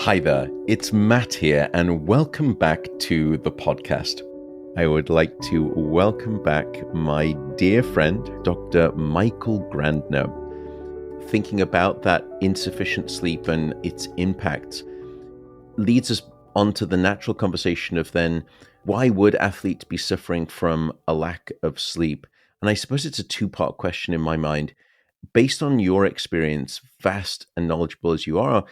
Hi there, it's Matt here, and welcome back to the podcast. I would like to welcome back my dear friend, Dr. Michael Grandner. Thinking about that insufficient sleep and its impact leads us onto the natural conversation of then, why would athletes be suffering from a lack of sleep? And I suppose it's a two-part question in my mind. Based on your experience, vast and knowledgeable as you are,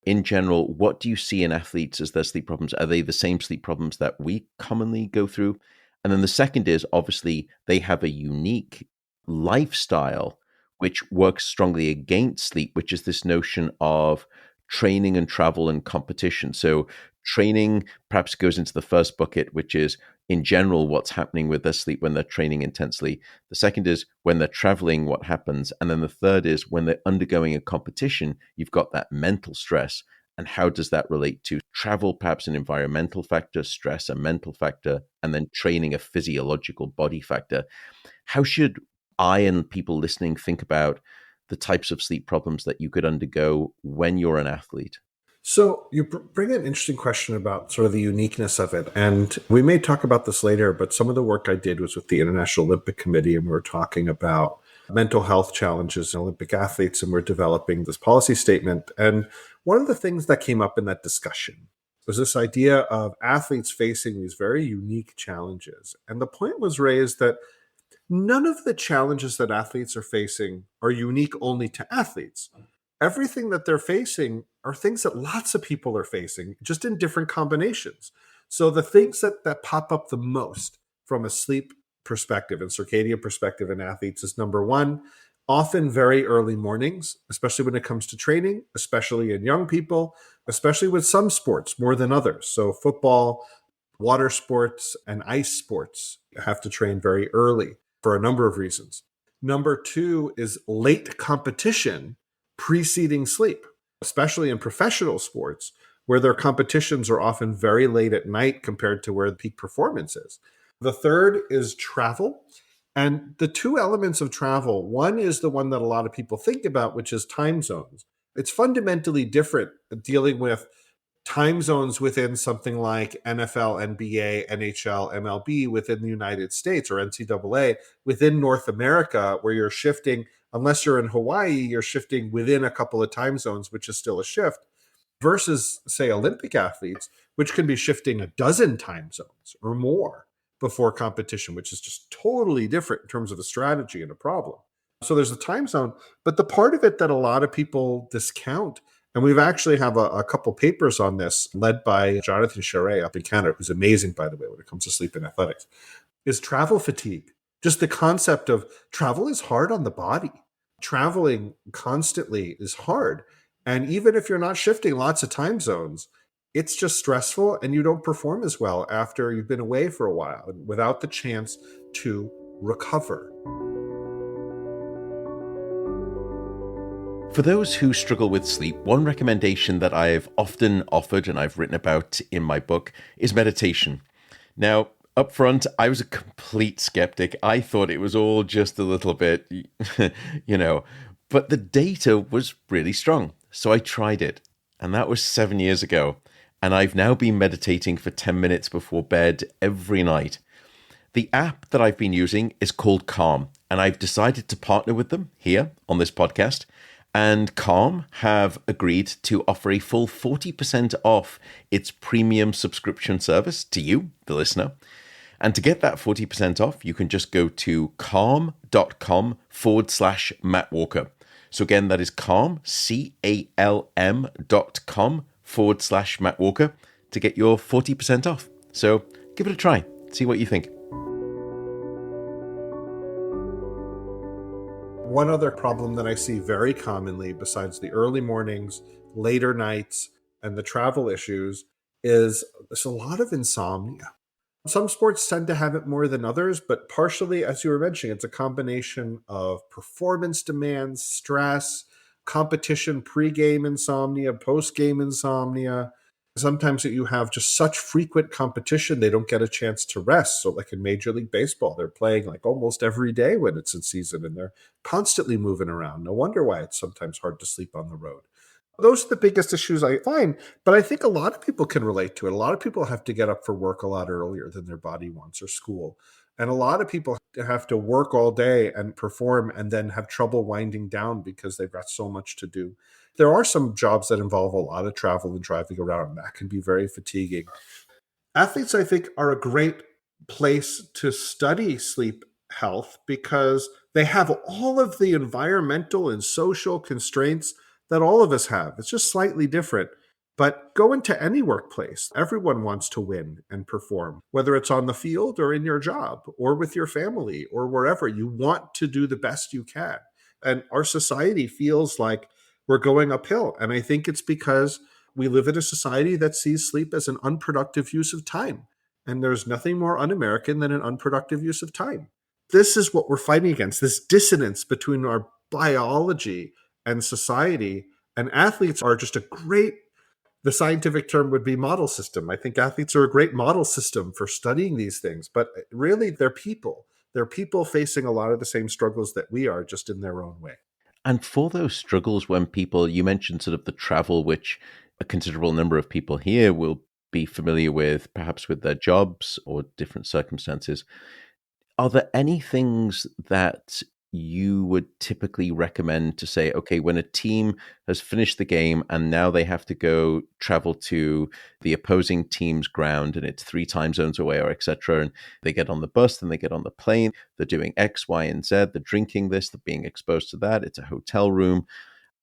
in general, what do you see in athletes as their sleep problems? Are they the same sleep problems that we commonly go through? And then the second is obviously they have a unique lifestyle which works strongly against sleep, which is this notion of training and travel and competition. So training perhaps goes into the first bucket, which is in general what's happening with their sleep when they're training intensely. The second is when they're traveling, what happens. And then the third is when they're undergoing a competition, you've got that mental stress. And how does that relate to travel, perhaps an environmental factor, stress, a mental factor, and then training, a physiological body factor? How should I and people listening think about the types of sleep problems that you could undergo when you're an athlete? So you bring an interesting question about sort of the uniqueness of it. And we may talk about this later, but some of the work I did was with the International Olympic Committee, and we were talking about mental health challenges in Olympic athletes, and we're developing this policy statement. And one of the things that came up in that discussion was this idea of athletes facing these very unique challenges. And the point was raised that none of the challenges that athletes are facing are unique only to athletes. Everything that they're facing are things that lots of people are facing, just in different combinations. So the things that pop up the most from a sleep perspective and circadian perspective in athletes is number one, often very early mornings, especially when it comes to training, especially in young people, especially with some sports more than others. So football, water sports, and ice sports have to train very early for a number of reasons. Number two is late competition preceding sleep, especially in professional sports, where their competitions are often very late at night compared to where the peak performance is. The third is travel. And the two elements of travel, one is the one that a lot of people think about, which is time zones. It's fundamentally different dealing with time zones within something like NFL, NBA, NHL, MLB within the United States, or NCAA within North America, where you're shifting, unless you're in Hawaii, you're shifting within a couple of time zones, which is still a shift, versus, say, Olympic athletes, which can be shifting a dozen time zones or more before competition, which is just totally different in terms of a strategy and a problem. So there's a time zone, but the part of it that a lot of people discount, and we've actually have a couple papers on this led by Jonathan Charest up in Canada, who's amazing, by the way, when it comes to sleep and athletics, is travel fatigue. Just the concept of travel is hard on the body. Traveling constantly is hard. And even if you're not shifting lots of time zones, it's just stressful and you don't perform as well after you've been away for a while without the chance to recover. For those who struggle with sleep, one recommendation that I've often offered and I've written about in my book is meditation. Now, up front, I was a complete skeptic. I thought it was all just a little bit, but the data was really strong. So I tried it, and that was 7 years ago. And I've now been meditating for 10 minutes before bed every night. The app that I've been using is called Calm, and I've decided to partner with them here on this podcast. And Calm have agreed to offer a full 40% off its premium subscription service to you, the listener. And to get that 40% off, you can just go to calm.com/Matt Walker. So again, that is Calm, CALM.com/Matt Walker to get your 40% off. So give it a try. See what you think. One other problem that I see very commonly, besides the early mornings, later nights, and the travel issues, is there's a lot of insomnia. Some sports tend to have it more than others, but partially, as you were mentioning, it's a combination of performance demands, stress, competition, pre-game insomnia, post-game insomnia. Sometimes you have just such frequent competition, they don't get a chance to rest. So like in Major League Baseball, they're playing like almost every day when it's in season, and they're constantly moving around. No wonder why it's sometimes hard to sleep on the road. Those are the biggest issues I find, but I think a lot of people can relate to it. A lot of people have to get up for work a lot earlier than their body wants, or school. And a lot of people have to work all day and perform and then have trouble winding down because they've got so much to do. There are some jobs that involve a lot of travel and driving around, and that can be very fatiguing. Athletes, I think, are a great place to study sleep health because they have all of the environmental and social constraints that all of us have. It's just slightly different. But go into any workplace. Everyone wants to win and perform, whether it's on the field or in your job or with your family or wherever. You want to do the best you can. And our society feels like we're going uphill. And I think it's because we live in a society that sees sleep as an unproductive use of time. And there's nothing more un American than an unproductive use of time. This is what we're fighting against, this dissonance between our biology and society. And athletes are just a great, the scientific term would be model system. I think athletes are a great model system for studying these things, but really they're people. They're people facing a lot of the same struggles that we are, just in their own way. And for those struggles, when people, you mentioned sort of the travel, which a considerable number of people here will be familiar with, perhaps with their jobs or different circumstances. Are there any things that you would typically recommend to say, okay, when a team has finished the game and now they have to go travel to the opposing team's ground and it's 3 time zones away or etc., and they get on the bus, then they get on the plane, they're doing X, Y, and Z, they're drinking this, they're being exposed to that, it's a hotel room.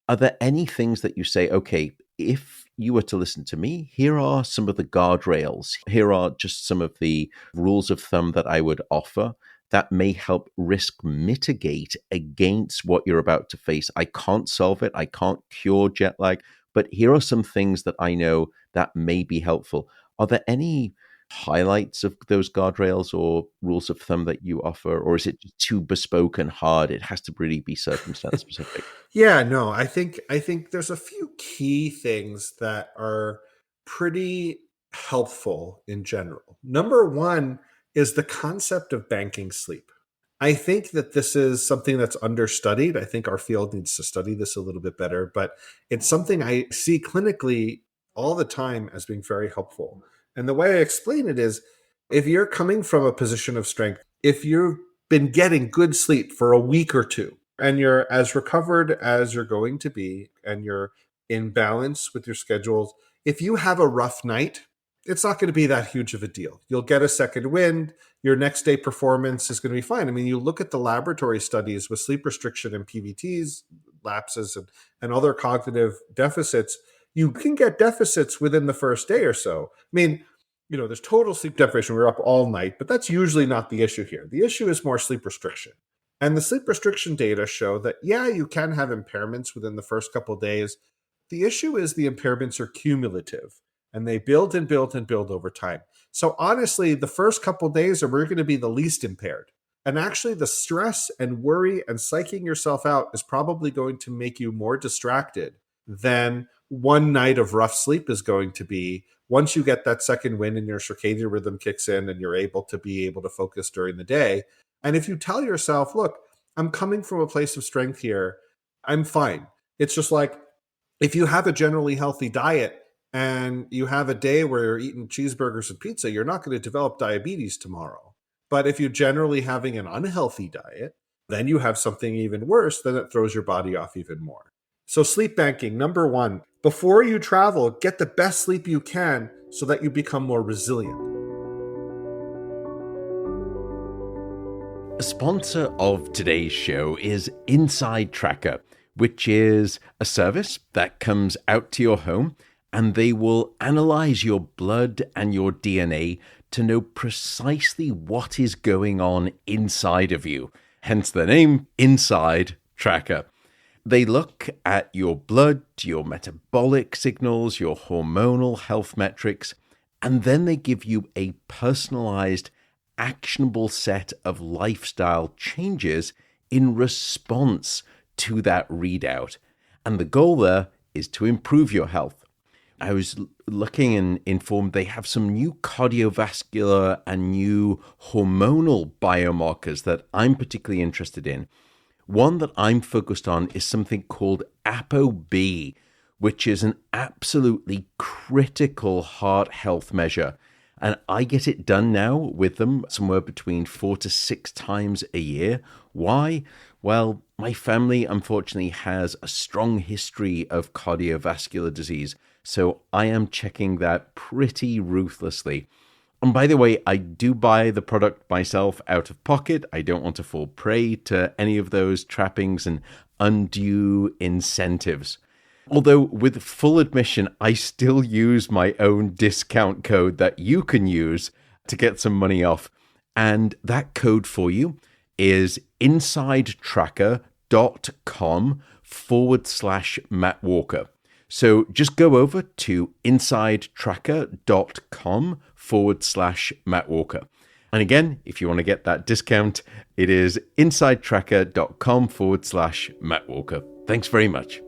Are there any things that you say, okay, if you were to listen to me, here are some of the guardrails, here are just some of the rules of thumb that I would offer that may help risk mitigate against what you're about to face. I can't solve it. I can't cure jet lag, but here are some things that I know that may be helpful. Are there any highlights of those guardrails or rules of thumb that you offer, or is it too bespoke and hard? It has to really be circumstance specific. Yeah, no, I think there's a few key things that are pretty helpful in general. Number one is the concept of banking sleep. I think that this is something that's understudied. I think our field needs to study this a little bit better, but it's something I see clinically all the time as being very helpful. And the way I explain it is, if you're coming from a position of strength, if you've been getting good sleep for a week or two, and you're as recovered as you're going to be, and you're in balance with your schedules, if you have a rough night, it's not going to be that huge of a deal. You'll get a second wind. Your next day performance is going to be fine. I mean, you look at the laboratory studies with sleep restriction and PVTs, lapses, and other cognitive deficits. You can get deficits within the first day or so. I mean, there's total sleep deprivation. We're up all night, but that's usually not the issue here. The issue is more sleep restriction. And the sleep restriction data show that, yeah, you can have impairments within the first couple of days. The issue is the impairments are cumulative, and they build and build and build over time. So honestly, the first couple of days are we're going to be the least impaired. And actually, the stress and worry and psyching yourself out is probably going to make you more distracted than one night of rough sleep is going to be, once you get that second wind and your circadian rhythm kicks in and you're able to focus during the day. And if you tell yourself, look, I'm coming from a place of strength here, I'm fine. It's just like, if you have a generally healthy diet and you have a day where you're eating cheeseburgers and pizza, you're not going to develop diabetes tomorrow. But if you're generally having an unhealthy diet, then you have something even worse, then it throws your body off even more. So sleep banking, number one, before you travel, get the best sleep you can so that you become more resilient. A sponsor of today's show is Inside Tracker, which is a service that comes out to your home and they will analyze your blood and your DNA to know precisely what is going on inside of you. Hence the name Inside Tracker. They look at your blood, your metabolic signals, your hormonal health metrics, and then they give you a personalized, actionable set of lifestyle changes in response to that readout. And the goal there is to improve your health. I was looking and informed they have some new cardiovascular and new hormonal biomarkers that I'm particularly interested in. One that I'm focused on is something called ApoB, which is an absolutely critical heart health measure. And I get it done now with them somewhere between 4 to 6 times a year. Why? Well, my family unfortunately has a strong history of cardiovascular disease. So I am checking that pretty ruthlessly. And by the way, I do buy the product myself out of pocket. I don't want to fall prey to any of those trappings and undue incentives. Although, with full admission, I still use my own discount code that you can use to get some money off. And that code for you is insidetracker.com/Matt Walker. So just go over to insidetracker.com/Matt Walker. And again, if you want to get that discount, it is insidetracker.com/Matt Walker. Thanks very much.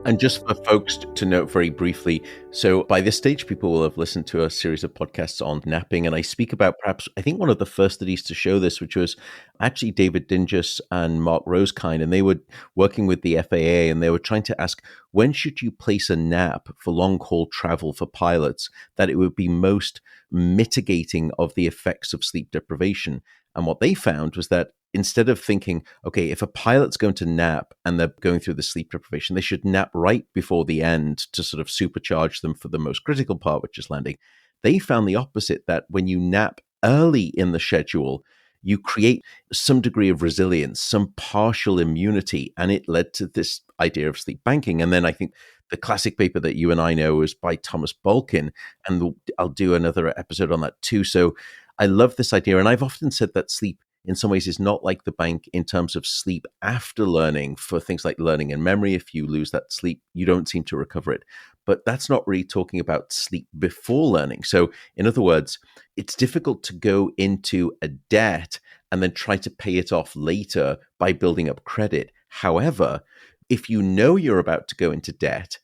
And just for folks to note very briefly, so by this stage, people will have listened to a series of podcasts on napping. And I speak about perhaps, I think one of the first studies to show this, which was actually David Dingus and Mark Rosekind. And they were working with the FAA and they were trying to ask, when should you place a nap for long haul travel for pilots that it would be most mitigating of the effects of sleep deprivation? And what they found was that instead of thinking, okay, if a pilot's going to nap and they're going through the sleep deprivation, they should nap right before the end to sort of supercharge them for the most critical part, which is landing. They found the opposite, that when you nap early in the schedule, you create some degree of resilience, some partial immunity, and it led to this idea of sleep banking. And then I think the classic paper that you and I know is by Thomas Balkin, and I'll do another episode on that too. So I love this idea. And I've often said that sleep in some ways is not like the bank in terms of sleep after learning for things like learning and memory. If you lose that sleep, you don't seem to recover it. But that's not really talking about sleep before learning. So in other words, it's difficult to go into a debt and then try to pay it off later by building up credit. However, if you know you're about to go into debt,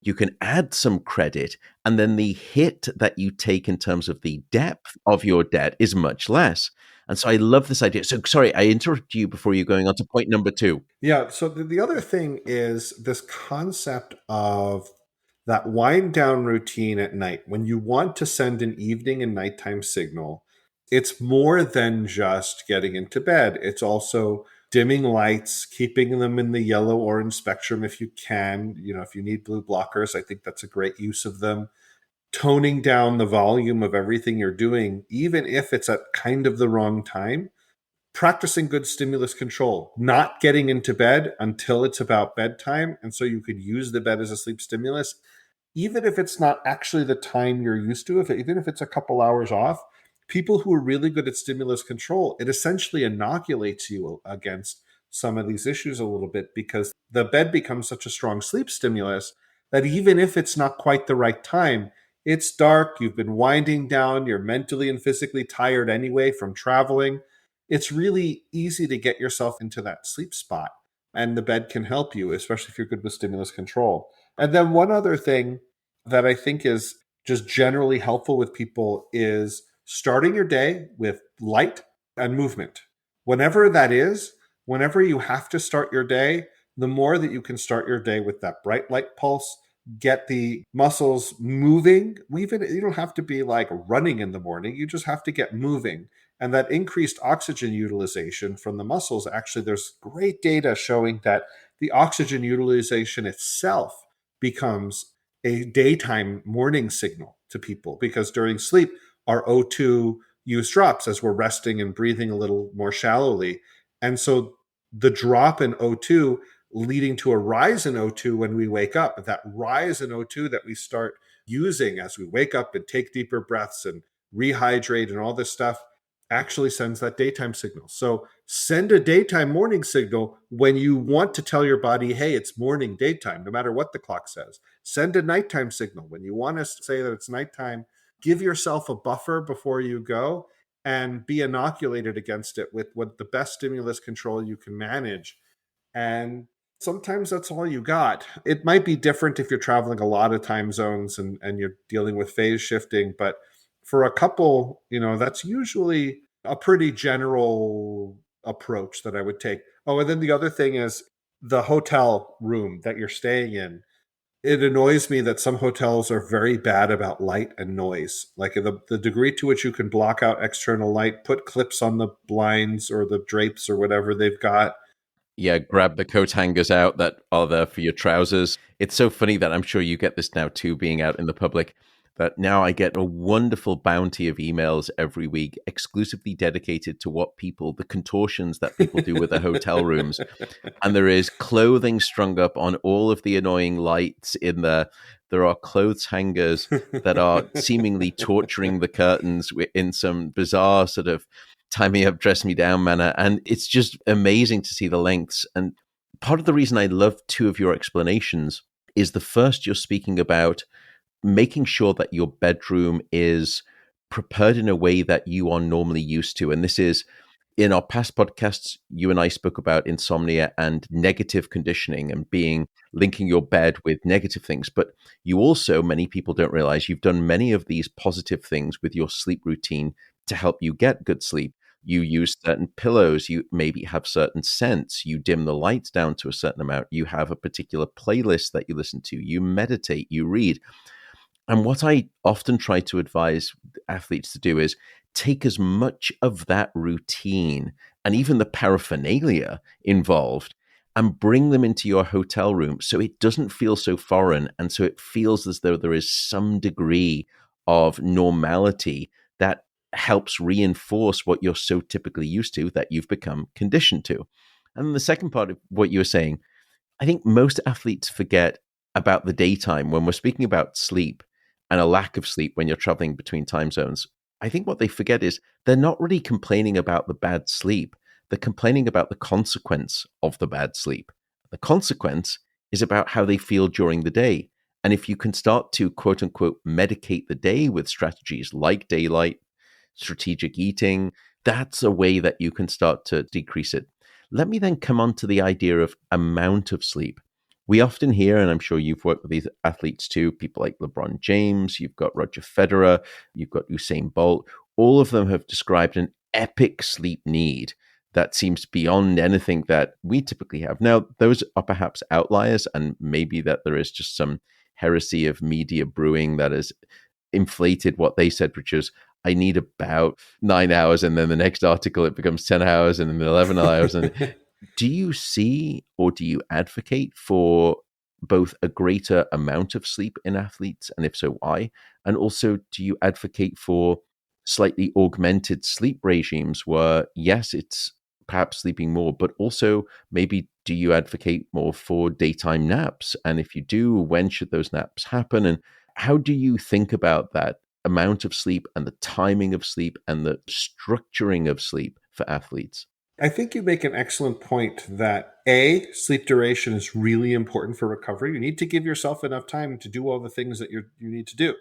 you can add some credit, and then the hit that you take in terms of the depth of your debt is much less. And so I love this idea. So sorry, I interrupted you before you going on to point number 2. Yeah. So the other thing is this concept of that wind down routine at night. When you want to send an evening and nighttime signal, it's more than just getting into bed. It's also dimming lights, keeping them in the yellow orange spectrum if you can. You know, if you need blue blockers, I think that's a great use of them. Toning down the volume of everything you're doing, even if it's at kind of the wrong time. Practicing good stimulus control, not getting into bed until it's about bedtime. And so you could use the bed as a sleep stimulus, even if it's not actually the time you're used to, even if it's a couple hours off. People who are really good at stimulus control, it essentially inoculates you against some of these issues a little bit, because the bed becomes such a strong sleep stimulus that even if it's not quite the right time, it's dark, you've been winding down, you're mentally and physically tired anyway from traveling. It's really easy to get yourself into that sleep spot. And the bed can help you, especially if you're good with stimulus control. And then one other thing that I think is just generally helpful with people is starting your day with light and movement. Whenever that is, whenever you have to start your day, the more that you can start your day with that bright light pulse, get the muscles moving. Even you don't have to be like running in the morning, you just have to get moving. And that increased oxygen utilization from the muscles, actually, there's great data showing that the oxygen utilization itself becomes a daytime morning signal to people, because during sleep, our O2 use drops as we're resting and breathing a little more shallowly. And so the drop in O2 leading to a rise in O2 when we wake up, that rise in O2 that we start using as we wake up and take deeper breaths and rehydrate and all this stuff, actually sends that daytime signal. So send a daytime morning signal when you want to tell your body, hey, it's morning, daytime, no matter what the clock says. Send a nighttime signal when you want to say that it's nighttime. Give yourself a buffer before you go and be inoculated against it with what the best stimulus control you can manage. And sometimes that's all you got. It might be different if you're traveling a lot of time zones and you're dealing with phase shifting, but for a couple, that's usually a pretty general approach that I would take. Oh, and then the other thing is the hotel room that you're staying in, it annoys me that some hotels are very bad about light and noise. Like the degree to which you can block out external light, put clips on the blinds or the drapes or whatever they've got. Yeah, grab the coat hangers out that are there for your trousers. It's so funny that I'm sure you get this now too, being out in the public, that now I get a wonderful bounty of emails every week exclusively dedicated to the contortions that people do with their hotel rooms. And there is clothing strung up on all of the annoying lights in there. There are clothes hangers that are seemingly torturing the curtains in some bizarre sort of tie me up, dress me down manner. And it's just amazing to see the lengths. And part of the reason I love two of your explanations is the first, you're speaking about making sure that your bedroom is prepared in a way that you are normally used to. And this is in our past podcasts, you and I spoke about insomnia and negative conditioning and linking your bed with negative things. But you also, many people don't realize, you've done many of these positive things with your sleep routine to help you get good sleep. You use certain pillows, you maybe have certain scents, you dim the lights down to a certain amount, you have a particular playlist that you listen to, you meditate, you read. And what I often try to advise athletes to do is take as much of that routine and even the paraphernalia involved and bring them into your hotel room so it doesn't feel so foreign. And so it feels as though there is some degree of normality that helps reinforce what you're so typically used to that you've become conditioned to. And the second part of what you were saying, I think most athletes forget about the daytime when we're speaking about sleep and a lack of sleep when you're traveling between time zones. I think what they forget is they're not really complaining about the bad sleep. They're complaining about the consequence of the bad sleep. The consequence is about how they feel during the day. And if you can start to quote unquote medicate the day with strategies like daylight, strategic eating, that's a way that you can start to decrease it. Let me then come on to the idea of amount of sleep. We often hear, and I'm sure you've worked with these athletes too, people like LeBron James, you've got Roger Federer, you've got Usain Bolt, all of them have described an epic sleep need that seems beyond anything that we typically have. Now, those are perhaps outliers, and maybe that there is just some heresy of media brewing that has inflated what they said, which is, I need about 9 hours, and then the next article it becomes 10 hours and then 11 hours. And do you see or do you advocate for both a greater amount of sleep in athletes? And if so, why? And also, do you advocate for slightly augmented sleep regimes where, yes, it's perhaps sleeping more, but also maybe do you advocate more for daytime naps? And if you do, when should those naps happen? And how do you think about that amount of sleep and the timing of sleep and the structuring of sleep for athletes? I think you make an excellent point that sleep duration is really important for recovery. You need to give yourself enough time to do all the things that you need to do.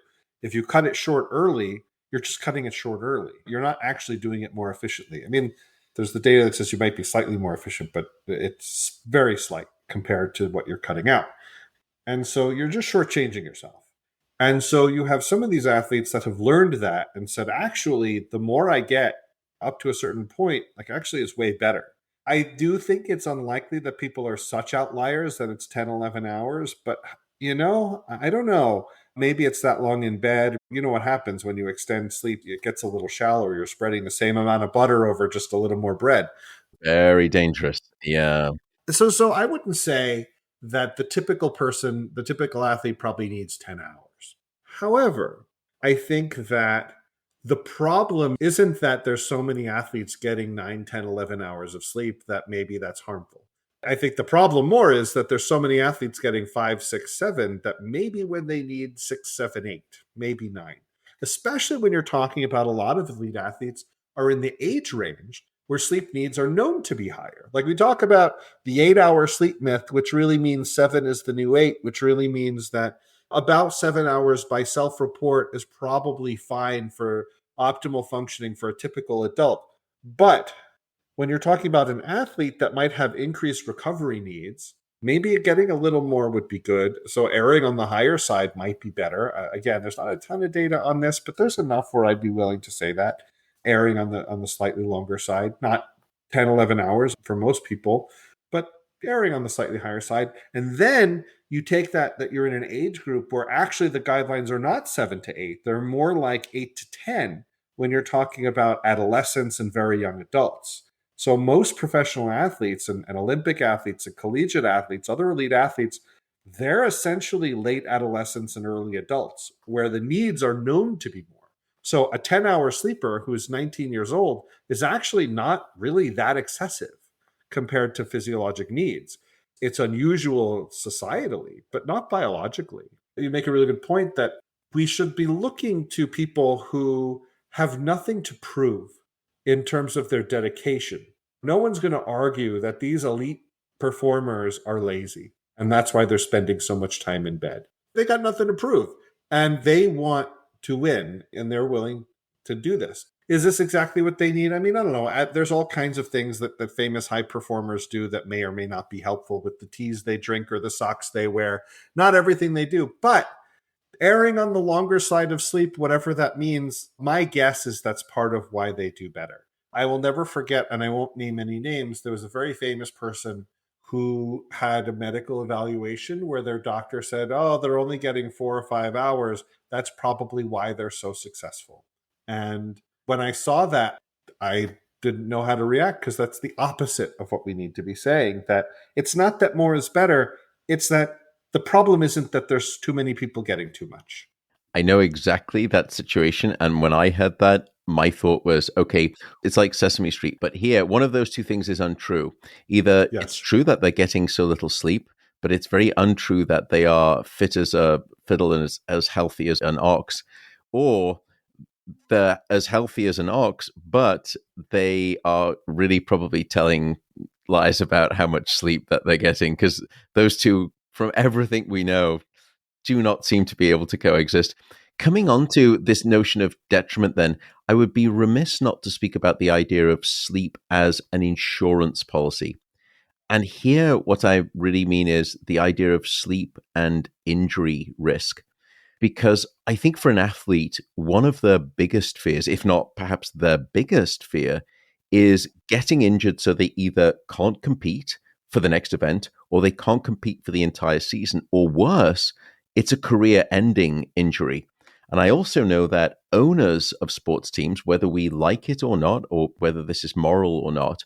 If you cut it short early, you're just cutting it short early. You're not actually doing it more efficiently. I mean, there's the data that says you might be slightly more efficient, but it's very slight compared to what you're cutting out. And so you're just shortchanging yourself. And so you have some of these athletes that have learned that and said, actually, the more I get up to a certain point, like actually it's way better. I do think it's unlikely that people are such outliers that it's 10, 11 hours, but I don't know. Maybe it's that long in bed. You know what happens when you extend sleep? It gets a little shallower. You're spreading the same amount of butter over just a little more bread. Very dangerous. Yeah. So I wouldn't say that the typical person, the typical athlete probably needs 10 hours. However, I think that the problem isn't that there's so many athletes getting 9, 10, 11 hours of sleep that maybe that's harmful. I think the problem more is that there's so many athletes getting 5, 6, 7 that maybe when they need 6, 7, 8, maybe 9, especially when you're talking about a lot of elite athletes are in the age range where sleep needs are known to be higher. Like we talk about the 8-hour sleep myth, which really means 7 is the new 8, which really means that about 7 hours by self-report is probably fine for optimal functioning for a typical adult. But when you're talking about an athlete that might have increased recovery needs, maybe getting a little more would be good. So erring on the higher side might be better. Again, there's not a ton of data on this, but there's enough where I'd be willing to say that erring on the slightly longer side, not 10, 11 hours for most people. But erring on the slightly higher side. And then you take that you're in an age group where actually the guidelines are not 7 to 8. They're more like 8 to 10 when you're talking about adolescents and very young adults. So most professional athletes and Olympic athletes and collegiate athletes, other elite athletes, they're essentially late adolescents and early adults where the needs are known to be more. So a 10-hour sleeper who's 19 years old is actually not really that excessive compared to physiologic needs. It's unusual societally, but not biologically. You make a really good point that we should be looking to people who have nothing to prove in terms of their dedication. No one's going to argue that these elite performers are lazy, and that's why they're spending so much time in bed. They got nothing to prove, and they want to win, and they're willing to do this. Is this exactly what they need? I mean, I don't know. There's all kinds of things that famous high performers do that may or may not be helpful with the teas they drink or the socks they wear. Not everything they do, but erring on the longer side of sleep, whatever that means, my guess is that's part of why they do better. I will never forget, and I won't name any names, there was a very famous person who had a medical evaluation where their doctor said, oh, they're only getting 4 or 5 hours. That's probably why they're so successful. And when I saw that, I didn't know how to react because that's the opposite of what we need to be saying. That it's not that more is better. It's that the problem isn't that there's too many people getting too much. I know exactly that situation. And when I heard that, my thought was, okay, it's like Sesame Street. But here, one of those two things is untrue. Either it's true that they're getting so little sleep, but it's very untrue that they are fit as a fiddle and as healthy as an ox, or they're as healthy as an ox, but they are really probably telling lies about how much sleep that they're getting, because those two, from everything we know, do not seem to be able to coexist. Coming on to this notion of detriment, then, I would be remiss not to speak about the idea of sleep as an insurance policy. And here, what I really mean is the idea of sleep and injury risk. Because I think for an athlete, one of the biggest fears, if not perhaps the biggest fear, is getting injured so they either can't compete for the next event or they can't compete for the entire season, or worse, it's a career-ending injury. And I also know that owners of sports teams, whether we like it or not, or whether this is moral or not,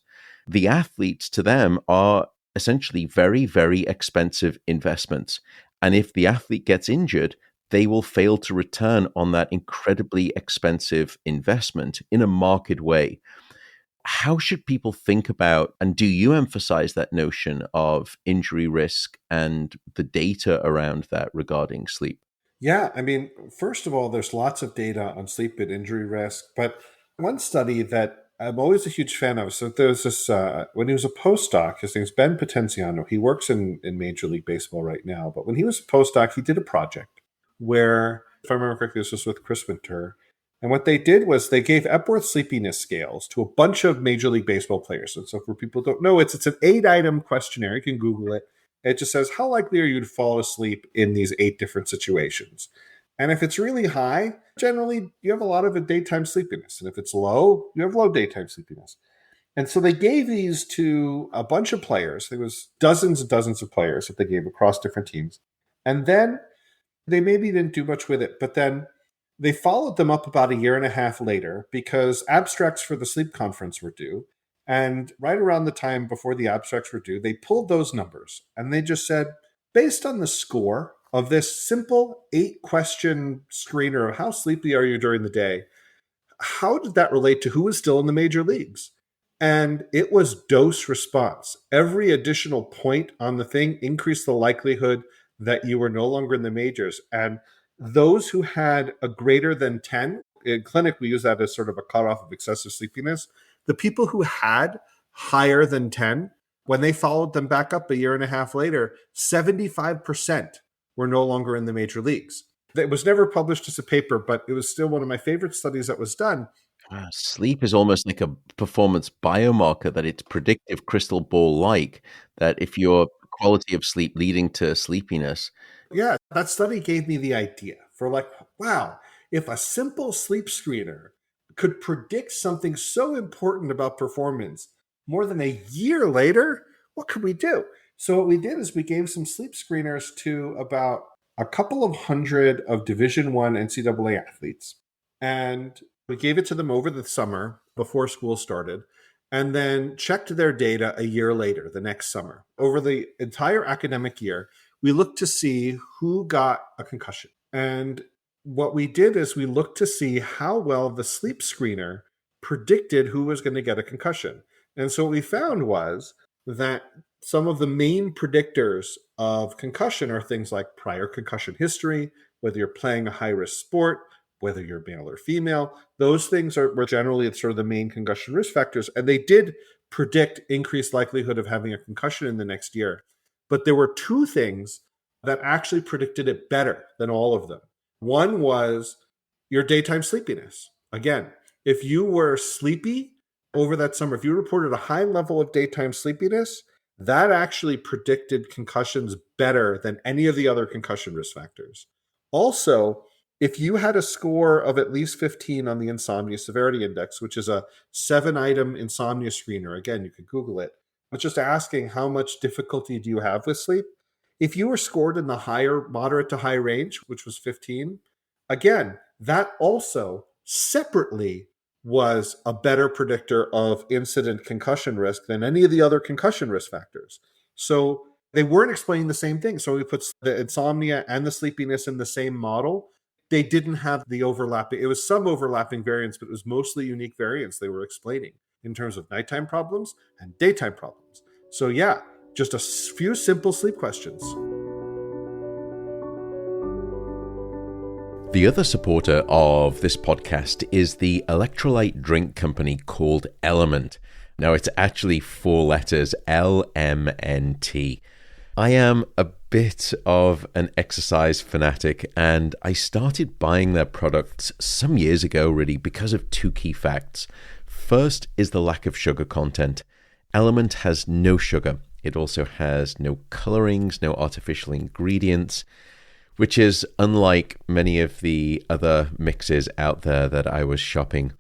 the athletes to them are essentially very, very expensive investments. And if the athlete gets injured, they will fail to return on that incredibly expensive investment in a marked way. How should people think about, and do you emphasize that notion of injury risk and the data around that regarding sleep? Yeah, I mean, first of all, there's lots of data on sleep and injury risk, but one study that I'm always a huge fan of. So there's this, when he was a postdoc, his name's Ben Potenziano. He works in Major League Baseball right now, but when he was a postdoc, he did a project where, if I remember correctly, this was with Chris Winter. And what they did was they gave Epworth sleepiness scales to a bunch of Major League Baseball players. And so for people who don't know, it's an 8-item questionnaire. You can Google it. It just says, how likely are you to fall asleep in these 8 different situations? And if it's really high, generally you have a lot of a daytime sleepiness. And if it's low, you have low daytime sleepiness. And so they gave these to a bunch of players. There was dozens and dozens of players that they gave across different teams. And then they maybe didn't do much with it, but then they followed them up about a year and a half later because abstracts for the sleep conference were due. And right around the time before the abstracts were due, they pulled those numbers and they just said, based on the score of this simple 8-question screener of how sleepy are you during the day, how did that relate to who is still in the major leagues? And it was dose response. Every additional point on the thing increased the likelihood that you were no longer in the majors. And those who had a greater than 10, in clinic, we use that as sort of a cutoff of excessive sleepiness. The people who had higher than 10, when they followed them back up a year and a half later, 75% were no longer in the major leagues. It was never published as a paper, but it was still one of my favorite studies that was done. Sleep is almost like a performance biomarker, that it's predictive crystal ball like, that if your quality of sleep leading to sleepiness. Yeah, that study gave me the idea for like, wow, if a simple sleep screener could predict something so important about performance more than a year later, what could we do? So what we did is we gave some sleep screeners to about a couple of hundred of Division I NCAA athletes. And we gave it to them over the summer before school started, and then checked their data a year later, the next summer. Over the entire academic year, we looked to see who got a concussion. And what we did is we looked to see how well the sleep screener predicted who was going to get a concussion. And so what we found was that some of the main predictors of concussion are things like prior concussion history, whether you're playing a high-risk sport, whether you're male or female. Those things were generally sort of the main concussion risk factors, and they did predict increased likelihood of having a concussion in the next year. But there were two things that actually predicted it better than all of them. One was your daytime sleepiness. Again, if you were sleepy over that summer, if you reported a high level of daytime sleepiness, that actually predicted concussions better than any of the other concussion risk factors. Also, if you had a score of at least 15 on the Insomnia Severity Index, which is a 7-item insomnia screener, again, you could Google it, but just asking how much difficulty do you have with sleep? If you were scored in the higher, moderate to high range, which was 15, again, that also separately was a better predictor of incident concussion risk than any of the other concussion risk factors. So they weren't explaining the same thing. So we put the insomnia and the sleepiness in the same model. They didn't have the overlapping. It was some overlapping variants, but it was mostly unique variants they were explaining in terms of nighttime problems and daytime problems. So yeah, just a few simple sleep questions. The other supporter of this podcast is the electrolyte drink company called Element. Now, it's actually 4 letters, LMNT. I am a bit of an exercise fanatic, and I started buying their products some years ago, really, because of 2 key facts. First is the lack of sugar content. Element has no sugar. It also has no colorings, no artificial ingredients, which is unlike many of the other mixes out there that I was shopping.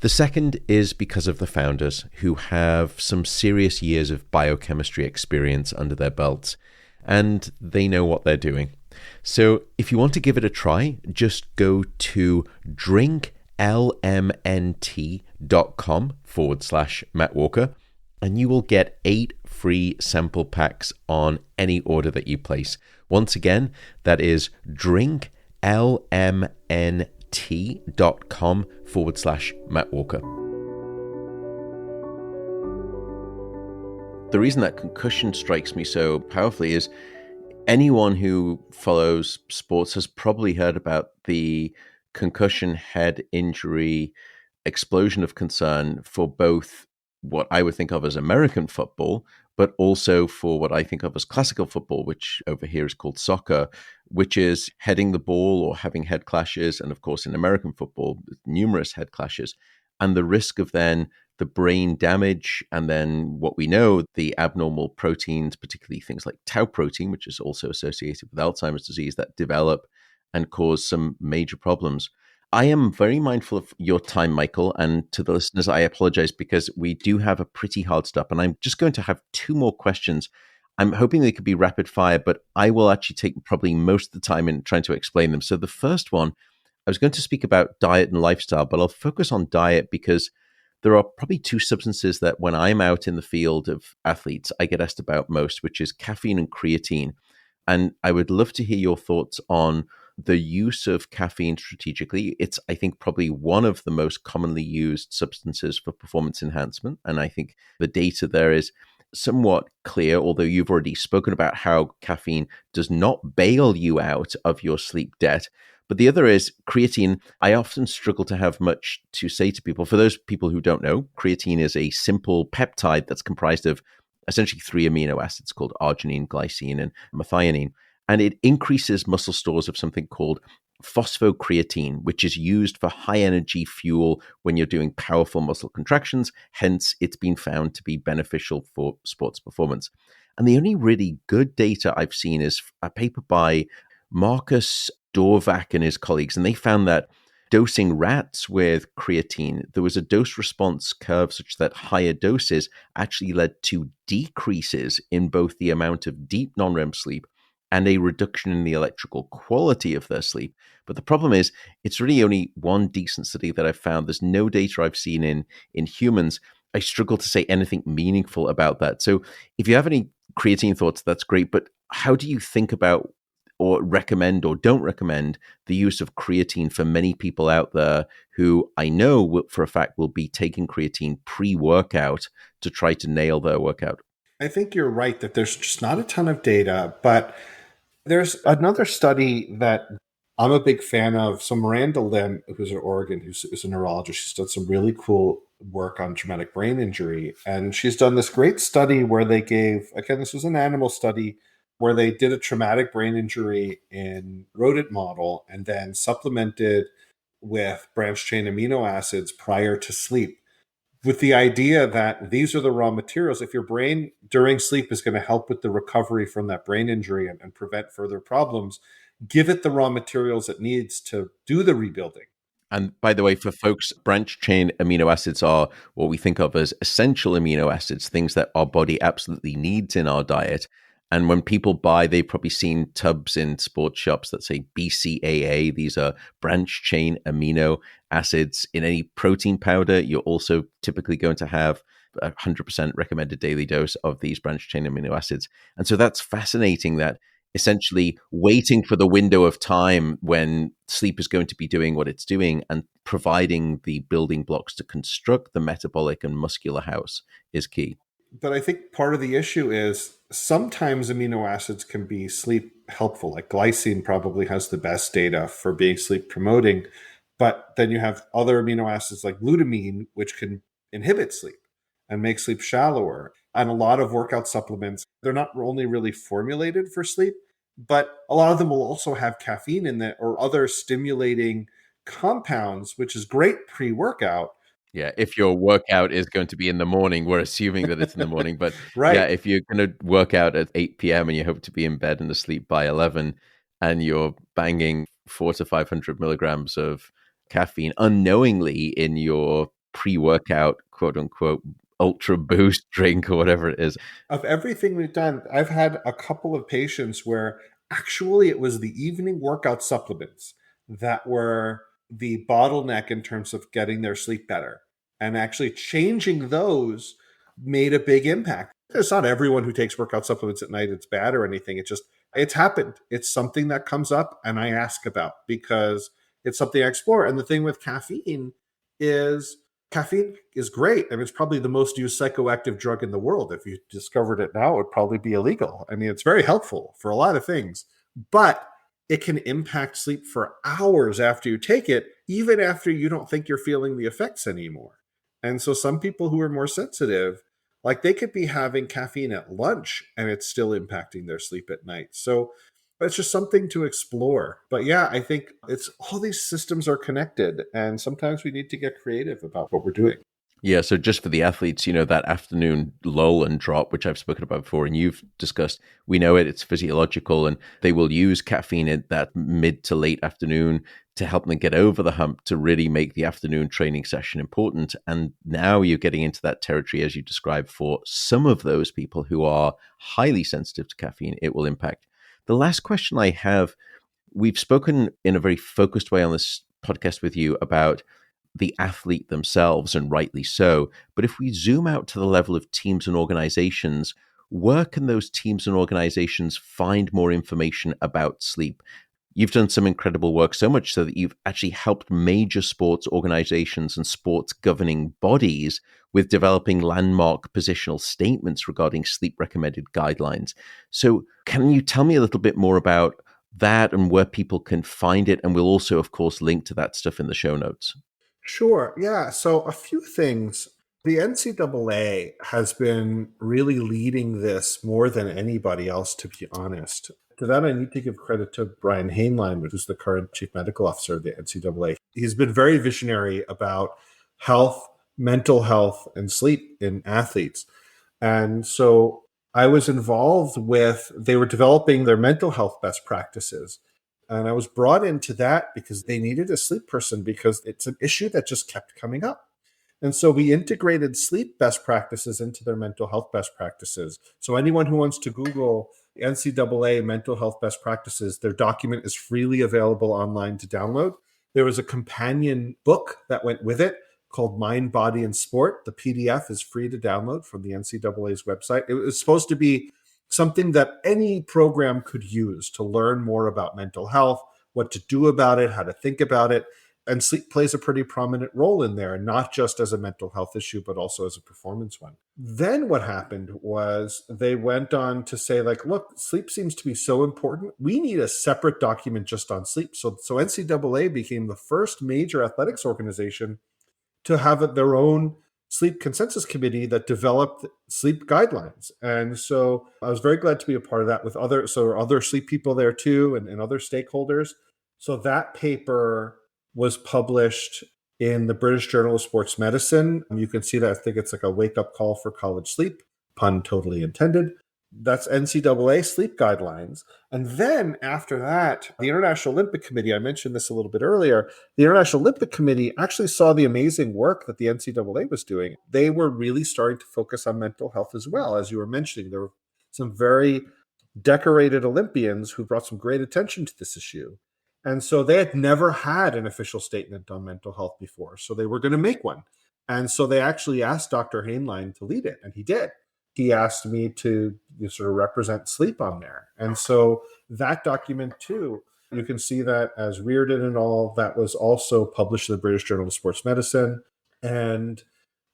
The second is because of the founders, who have some serious years of biochemistry experience under their belts, and they know what they're doing. So if you want to give it a try, just go to drinklmnt.com/Matt Walker, and you will get 8 free sample packs on any order that you place. Once again, that is drinklmnt.com/Matt Walker. The reason that concussion strikes me so powerfully is anyone who follows sports has probably heard about the concussion head injury explosion of concern for both what I would think of as American football, but also for what I think of as classical football, which over here is called soccer, which is heading the ball or having head clashes. And of course, in American football, numerous head clashes. And the risk of then the brain damage, and then what we know, the abnormal proteins, particularly things like tau protein, which is also associated with Alzheimer's disease, that develop and cause some major problems. I am very mindful of your time, Michael, and to the listeners, I apologize because we do have a pretty hard stop, and I'm just going to have 2 more questions. I'm hoping they could be rapid fire, but I will actually take probably most of the time in trying to explain them. So the first one, I was going to speak about diet and lifestyle, but I'll focus on diet because there are probably 2 substances that when I'm out in the field of athletes, I get asked about most, which is caffeine and creatine. And I would love to hear your thoughts on the use of caffeine strategically. It's, I think, probably one of the most commonly used substances for performance enhancement. And I think the data there is somewhat clear, although you've already spoken about how caffeine does not bail you out of your sleep debt. But the other is creatine. I often struggle to have much to say to people. For those people who don't know, creatine is a simple peptide that's comprised of essentially 3 amino acids called arginine, glycine, and methionine. And it increases muscle stores of something called phosphocreatine, which is used for high energy fuel when you're doing powerful muscle contractions. Hence, it's been found to be beneficial for sports performance. And the only really good data I've seen is a paper by Marcus Dorvac and his colleagues. And they found that dosing rats with creatine, there was a dose response curve such that higher doses actually led to decreases in both the amount of deep non-REM sleep and a reduction in the electrical quality of their sleep. But the problem is, it's really only one decent study that I've found. There's no data I've seen in humans. I struggle to say anything meaningful about that. So if you have any creatine thoughts, that's great. But how do you think about or recommend or don't recommend the use of creatine for many people out there who I know for a fact will be taking creatine pre-workout to try to nail their workout? I think you're right that there's just not a ton of data, but there's another study that I'm a big fan of. So Miranda Lim, who's at Oregon, who's a neurologist, she's done some really cool work on traumatic brain injury. And she's done this great study where they gave, again, this was an animal study, where they did a traumatic brain injury in rodent model and then supplemented with branched chain amino acids prior to sleep, with the idea that these are the raw materials. If your brain during sleep is going to help with the recovery from that brain injury and prevent further problems, give it the raw materials it needs to do the rebuilding. And by the way, for folks, branched chain amino acids are what we think of as essential amino acids, things that our body absolutely needs in our diet. And when people buy, they've probably seen tubs in sports shops that say BCAA. These are branched chain amino acids. In any protein powder, you're also typically going to have 100% recommended daily dose of these branched chain amino acids. And so that's fascinating that essentially waiting for the window of time when sleep is going to be doing what it's doing and providing the building blocks to construct the metabolic and muscular house is key. But I think part of the issue is sometimes amino acids can be sleep helpful. Like glycine probably has the best data for being sleep promoting. But then you have other amino acids like glutamine, which can inhibit sleep and make sleep shallower. And a lot of workout supplements, they're not only really formulated for sleep, but a lot of them will also have caffeine in it or other stimulating compounds, which is great pre-workout. Yeah, if your workout is going to be in the morning, we're assuming that it's in the morning. But yeah, Right. if you're going to work out at 8 p.m. and you hope to be in bed and asleep by 11, and you're banging 400 to 500 milligrams of caffeine unknowingly in your pre-workout, quote unquote, ultra boost drink or whatever it is. Of everything we've done, I've had a couple of patients where actually it was the evening workout supplements that were the bottleneck in terms of getting their sleep better. And actually changing those made a big impact. It's not everyone who takes workout supplements at night it's bad or anything. It's happened. It's something that comes up and I ask about because it's something I explore. And the thing with is caffeine is great. I mean, it's probably the most used psychoactive drug in the world. If you discovered it now, it would probably be illegal. I mean, it's very helpful for a lot of things, but it can impact sleep for hours after you take it, even after you don't think you're feeling the effects anymore. And so some people who are more sensitive, like they could be having caffeine at lunch and it's still impacting their sleep at night. So it's just something to explore. But yeah, I think it's all these systems are connected and sometimes we need to get creative about what we're doing. Yeah, so just for the athletes, that afternoon lull and drop, which I've spoken about before and you've discussed, we know it's physiological and they will use caffeine in that mid to late afternoon to help them get over the hump to really make the afternoon training session important. And now you're getting into that territory, as you described, for some of those people who are highly sensitive to caffeine, it will impact. The last question I have, we've spoken in a very focused way on this podcast with you about the athlete themselves, and rightly so. But if we zoom out to the level of teams and organizations, where can those teams and organizations find more information about sleep? You've done some incredible work, so much so that you've actually helped major sports organizations and sports governing bodies with developing landmark positional statements regarding sleep recommended guidelines. So can you tell me a little bit more about that and where people can find it? And we'll also, of course, link to that stuff in the show notes. Sure. Yeah. So a few things. The NCAA has been really leading this more than anybody else, to be honest. To that, I need to give credit to Brian Hainline, who's the current chief medical officer of the NCAA. He's been very visionary about health, mental health, and sleep in athletes. And so I was involved they were developing their mental health best practices. And I was brought into that because they needed a sleep person because it's an issue that just kept coming up. And so we integrated sleep best practices into their mental health best practices. So anyone who wants to Google NCAA mental health best practices, their document is freely available online to download. There was a companion book that went with it called Mind, Body, and Sport. The PDF is free to download from the NCAA's website. It was supposed to be something that any program could use to learn more about mental health, what to do about it, how to think about it. And sleep plays a pretty prominent role in there, not just as a mental health issue, but also as a performance one. Then what happened was they went on to say, like, look, sleep seems to be so important. We need a separate document just on sleep. So NCAA became the first major athletics organization to have their own sleep consensus committee that developed sleep guidelines. And so I was very glad to be a part of that with other sleep people there too, and other stakeholders. So that paper was published in the British Journal of Sports Medicine. You can see that. I think it's like a wake-up call for college sleep, pun totally intended. That's NCAA sleep guidelines. And then after that, the International Olympic Committee, I mentioned this a little bit earlier, the International Olympic Committee actually saw the amazing work that the NCAA was doing. They were really starting to focus on mental health as well. As you were mentioning, there were some very decorated Olympians who brought some great attention to this issue. And so they had never had an official statement on mental health before. So they were going to make one. And so they actually asked Dr. Hainline to lead it, and he did. He asked me to sort of represent sleep on there. And so that document too, you can see that as Reardon and all, that was also published in the British Journal of Sports Medicine. And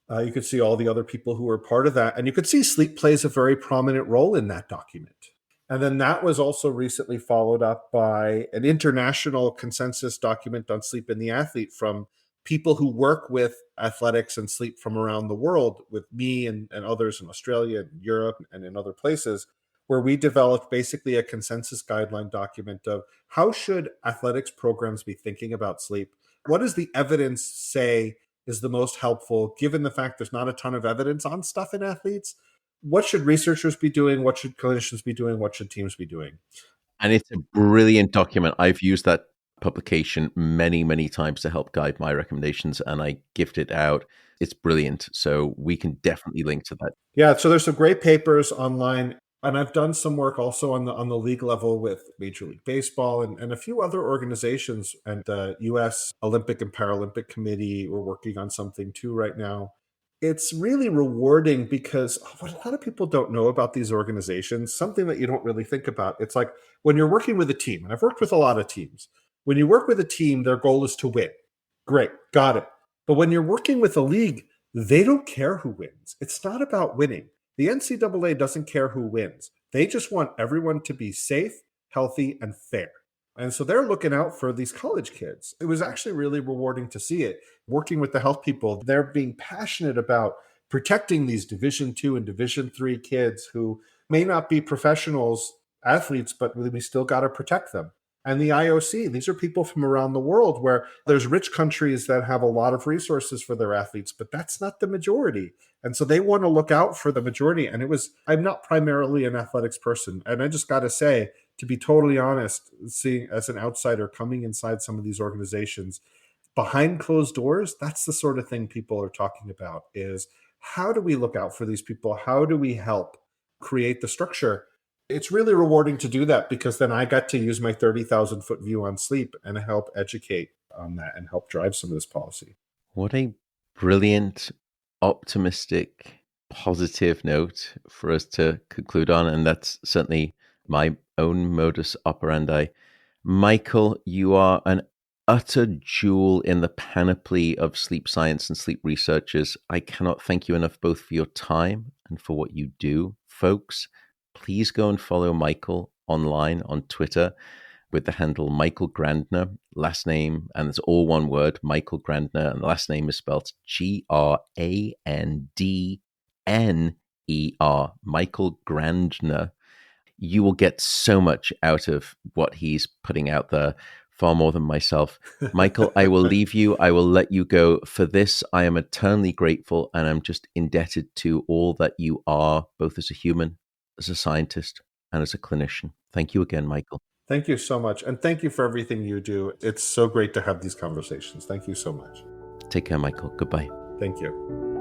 you could see all the other people who were part of that. And you could see sleep plays a very prominent role in that document. And then that was also recently followed up by an international consensus document on sleep in the athlete from people who work with athletics and sleep from around the world, with me and others in Australia and Europe and in other places, where we developed basically a consensus guideline document of how should athletics programs be thinking about sleep? What does the evidence say is the most helpful, given the fact there's not a ton of evidence on stuff in athletes? What should researchers be doing? What should clinicians be doing? What should teams be doing? And it's a brilliant document. I've used that publication many, many times to help guide my recommendations, and I gift it out. It's brilliant. So we can definitely link to that. Yeah, so there's some great papers online. And I've done some work also on the league level with Major League Baseball and a few other organizations. And the U.S. Olympic and Paralympic Committee, we're working on something too right now. It's really rewarding because what a lot of people don't know about these organizations, something that you don't really think about. It's like when you're working with a team, and I've worked with a lot of teams, when you work with a team, their goal is to win. Great, got it. But when you're working with a league, they don't care who wins. It's not about winning. The NCAA doesn't care who wins. They just want everyone to be safe, healthy, and fair. And so they're looking out for these college kids. It was actually really rewarding to see it. Working with the health people, they're being passionate about protecting these Division II and Division III kids who may not be professionals, athletes, but we still got to protect them. And the IOC, these are people from around the world where there's rich countries that have a lot of resources for their athletes, but that's not the majority. And so they want to look out for the majority. And I'm not primarily an athletics person. And I just got to say, to be totally honest, seeing as an outsider coming inside some of these organizations, behind closed doors, that's the sort of thing people are talking about is how do we look out for these people? How do we help create the structure? It's really rewarding to do that because then I got to use my 30,000 foot view on sleep and help educate on that and help drive some of this policy. What a brilliant, optimistic, positive note for us to conclude on. And that's certainly my own modus operandi. Michael, you are an utter jewel in the panoply of sleep science and sleep researchers. I cannot thank you enough both for your time and for what you do. Folks, please go and follow Michael online on Twitter with the handle Michael Grandner, last name, and it's all one word, Michael Grandner, and the last name is spelled Grandner, Michael Grandner. You will get so much out of what he's putting out there, far more than myself. Michael, I will leave you. I will let you go. For this, I am eternally grateful, and I'm just indebted to all that you are, both as a human, as a scientist, and as a clinician. Thank you again, Michael. Thank you so much. And thank you for everything you do. It's so great to have these conversations. Thank you so much. Take care, Michael. Goodbye. Thank you.